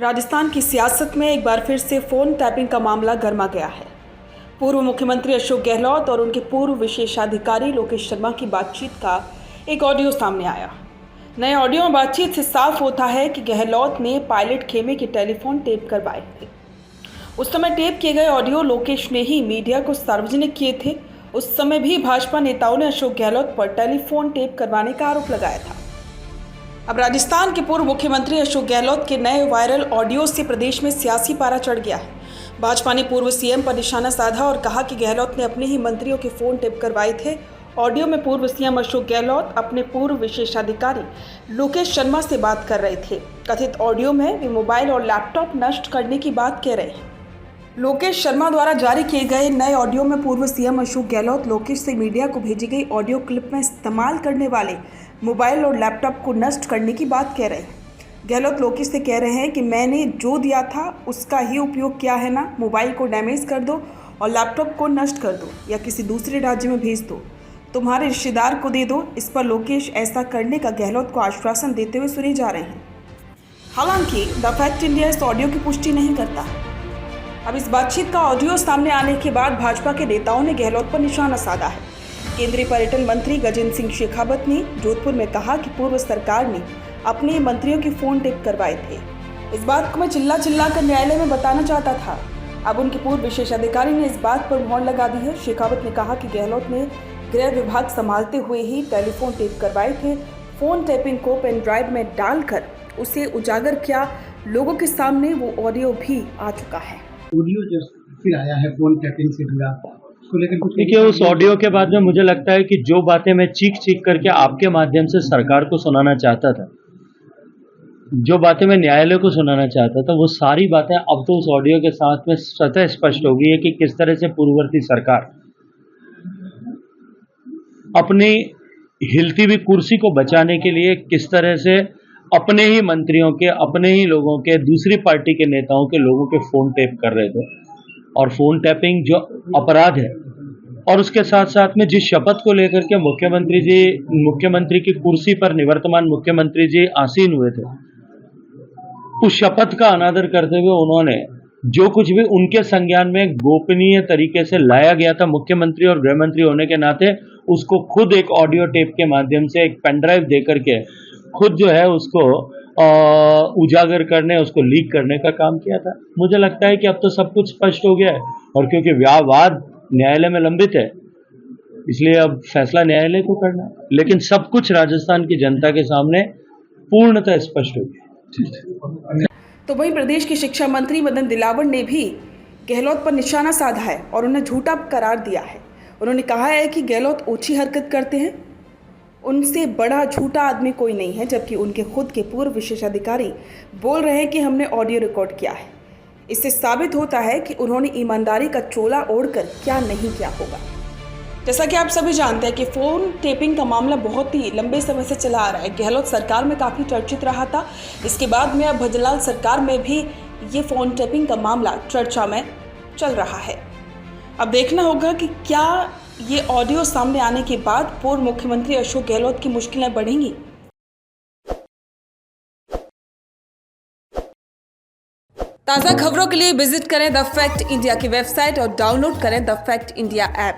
राजस्थान की सियासत में एक बार फिर से फोन टैपिंग का मामला गर्मा गया है। पूर्व मुख्यमंत्री अशोक गहलोत और उनके पूर्व विशेषाधिकारी लोकेश शर्मा की बातचीत का एक ऑडियो सामने आया। नए ऑडियो में बातचीत से साफ होता है कि गहलोत ने पायलट खेमे के टेलीफोन टेप करवाए थे। उस समय टेप किए गए ऑडियो लोकेश ने ही मीडिया को सार्वजनिक किए थे। उस समय भी भाजपा नेताओं ने अशोक गहलोत पर टेलीफोन टेप करवाने का आरोप लगाया था। अब राजस्थान के पूर्व मुख्यमंत्री अशोक गहलोत के नए वायरल ऑडियो से प्रदेश में सियासी पारा चढ़ गया है। भाजपा ने पूर्व सीएम पर निशाना साधा और कहा कि गहलोत ने अपने ही मंत्रियों के फोन टेप करवाए थे। ऑडियो में पूर्व सीएम अशोक गहलोत अपने पूर्व विशेषाधिकारी लोकेश शर्मा से बात कर रहे थे। कथित ऑडियो में वे मोबाइल और लैपटॉप नष्ट करने की बात कह रहे हैं। लोकेश शर्मा द्वारा जारी किए गए नए ऑडियो में पूर्व सीएम अशोक गहलोत लोकेश से मीडिया को भेजी गई ऑडियो क्लिप में इस्तेमाल करने वाले मोबाइल और लैपटॉप को नष्ट करने की बात कह रहे हैं। गहलोत लोकेश से कह रहे हैं कि मैंने जो दिया था उसका ही उपयोग किया है ना, मोबाइल को डैमेज कर दो और लैपटॉप को नष्ट कर दो या किसी दूसरे राज्य में भेज दो, तुम्हारे रिश्तेदार को दे दो। इस पर लोकेश ऐसा करने का गहलोत को आश्वासन देते हुए सुने जा रहे हैं। हालांकि द फैक्ट इंडिया इस ऑडियो की पुष्टि नहीं करता। अब इस बातचीत का ऑडियो सामने आने के बाद भाजपा के नेताओं ने गहलोत पर निशाना साधा है। केंद्रीय पर्यटन मंत्री गजेंद्र सिंह शेखावत ने जोधपुर में कहा कि पूर्व सरकार ने अपने मंत्रियों के फोन टेप करवाए थे। इस बात को मैं चिल्ला कर न्यायालय में बताना चाहता था। अब उनके पूर्व विशेषाधिकारी ने इस बात पर मुहर लगा दी है। शेखावत ने कहा कि गहलोत ने गृह विभाग संभालते हुए ही टेलीफोन टेप करवाए थे। फोन टेपिंग को पेन ड्राइव में डालकर उसे उजागर किया। लोगों के सामने वो ऑडियो भी आ चुका है। ऑडियो जो फिर आया है फोन टैपिंग से जुड़ा, उसको लेकर कुछ देखिए, उस ऑडियो के बाद में मुझे लगता है कि जो बातें मैं चीख करके आपके माध्यम से सरकार को सुनाना चाहता था, जो बातें मैं न्यायालय को सुनाना चाहता था, वो सारी बातें अब तो उस ऑडियो के साथ में स्वतः स्पष्ट हो गई है कि किस तरह से पूर्ववर्ती सरकार अपनी हिलती हुई कुर्सी को बचाने के लिए किस तरह से अपने ही मंत्रियों के, अपने ही लोगों के, दूसरी पार्टी के नेताओं के लोगों के फोन टेप कर रहे थे। और फोन टैपिंग जो अपराध है, और उसके साथ साथ में जिस शपथ को लेकर के मुख्यमंत्री की कुर्सी पर निवर्तमान मुख्यमंत्री जी आसीन हुए थे, उस शपथ का अनादर करते हुए उन्होंने जो कुछ भी उनके संज्ञान में गोपनीय तरीके से लाया गया था मुख्यमंत्री और गृह मंत्री होने के नाते, उसको खुद एक ऑडियो टेप के माध्यम से एक पेन ड्राइव देकर के खुद जो है उसको उजागर करने, उसको लीक करने का काम किया था। मुझे लगता है कि अब तो सब कुछ स्पष्ट हो गया है, और क्योंकि वाद न्यायालय में लंबित है, इसलिए अब फैसला न्यायालय को करना है। लेकिन सब कुछ राजस्थान की जनता के सामने पूर्णतः स्पष्ट हो गया। तो वहीं प्रदेश के शिक्षा मंत्री मदन दिलावर ने भी गहलोत पर निशाना साधा है और उन्हें झूठा करार दिया है। उन्होंने कहा है कि गहलोत ओछी हरकत करते हैं, उनसे बड़ा झूठा आदमी कोई नहीं है, जबकि उनके खुद के पूर्व विशेषाधिकारी बोल रहे हैं कि हमने ऑडियो रिकॉर्ड किया है। इससे साबित होता है कि उन्होंने ईमानदारी का चोला ओढ़कर क्या नहीं किया होगा। जैसा कि आप सभी जानते हैं कि फोन टेपिंग का मामला बहुत ही लंबे समय से चला आ रहा है। गहलोत सरकार में काफ़ी चर्चित रहा था। इसके बाद में अब भजनलाल सरकार में भी ये फोन टेपिंग का मामला चर्चा में चल रहा है। अब देखना होगा कि क्या ये ऑडियो सामने आने के बाद पूर्व मुख्यमंत्री अशोक गहलोत की मुश्किलें बढ़ेंगी। ताज़ा खबरों के लिए विजिट करें द फैक्ट इंडिया की वेबसाइट और डाउनलोड करें द फैक्ट इंडिया ऐप।